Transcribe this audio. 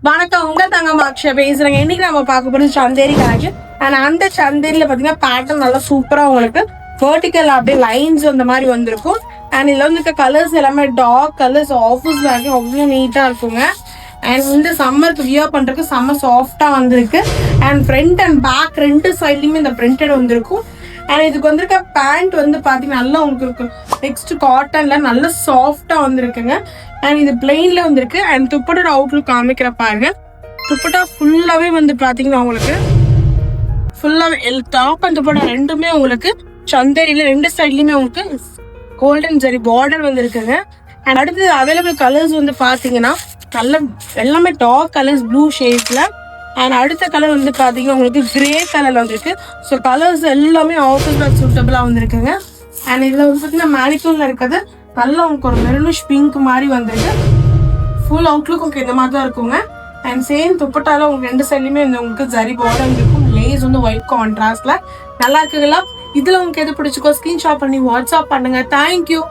வணக்கம், உங்க தங்கம்மா அக்ஷயா பேசுறேங்க. இன்னைக்கு நம்ம பார்க்க போறது சந்தேரி கலெக்ஷன். அண்ட் அந்த சந்தேரியில பாத்தீங்கன்னா பேட்டர்ன் நல்லா சூப்பரா உங்களுக்கு வெர்டிக்கல் அப்படியே லைன்ஸ் அந்த மாதிரி வந்திருக்கும். அண்ட் இதுல வந்து கலர்ஸ் எல்லாமே டார்க் கலர்ஸ், ஆஃபீஸ் பேக் அவ்வளோ நீட்டா இருக்குங்க. அண்ட் இந்த சம்மருக்கு வியர் பண்றதுக்கு செம்ம சாஃப்டா வந்திருக்கு. அண்ட் ஃப்ரண்ட் அண்ட் பேக் ரெண்டு சைட்லயுமே இந்த பிரிண்டட் வந்திருக்கும். அண்ட் இதுக்கு வந்திருக்க பேண்ட் வந்து பாத்தீங்கன்னா நல்லா உங்களுக்கு இருக்கும். நெக்ஸ்ட் காட்டன்ல நல்ல சாஃப்டா வந்திருக்குங்க. அண்ட் இது பிளெயின்ல வந்திருக்கு. அண்ட் துப்பட்டோட அவுட்லுக் காமிக்கிற பாருங்க. துப்பட்டா ஃபுல்லாவே வந்து பாத்தீங்கன்னா உங்களுக்கு ஃபுல்லாவே டாப் அண்ட் துப்பட்டா ரெண்டுமே உங்களுக்கு சந்தேரியில ரெண்டு சைட்லயுமே உங்களுக்கு கோல்டன் ஜரி பார்டர் வந்திருக்குங்க. அண்ட் அடுத்து அவைலபிள் கலர்ஸ் வந்து பாத்தீங்கன்னா நல்ல எல்லாமே டார்க் கலர்ஸ் ப்ளூ ஷேட்ஸ்ல. அண்ட் அடுத்த கலர் வந்து பாத்தீங்கன்னா உங்களுக்கு கிரே கலர்ல வந்திருக்கு. ஸோ கலர்ஸ் எல்லாமே ஆஃபீஸ் பேக் சூட்டபிளா வந்திருக்குங்க. அண்ட் இதுல வந்து பாத்தீங்கன்னா மேனிக்யூர்ல இருக்கிறது நல்லா உங்களுக்கு ஒரு மெரூனிஷ் பிங்க் மாதிரி வந்திருக்கு. ஃபுல் அவுட்லுக் உங்களுக்கு இந்த மாதிரி தான் இருக்குங்க. அண்ட் சேம் துப்பட்டால உங்களுக்கு ரெண்டு சைட்லயுமே உங்களுக்கு ஜரி பார்டர் இருக்கும். லேஸ் வந்து ஒயிட் கான்ட்ராஸ்ட்ல நல்லா இருக்குங்களா. இதுல உங்களுக்கு எது பிடிச்சிக்கோ ஸ்கிரீன்ஷாட் பண்ணி வாட்ஸ்அப் பண்ணுங்க. தேங்க்யூ.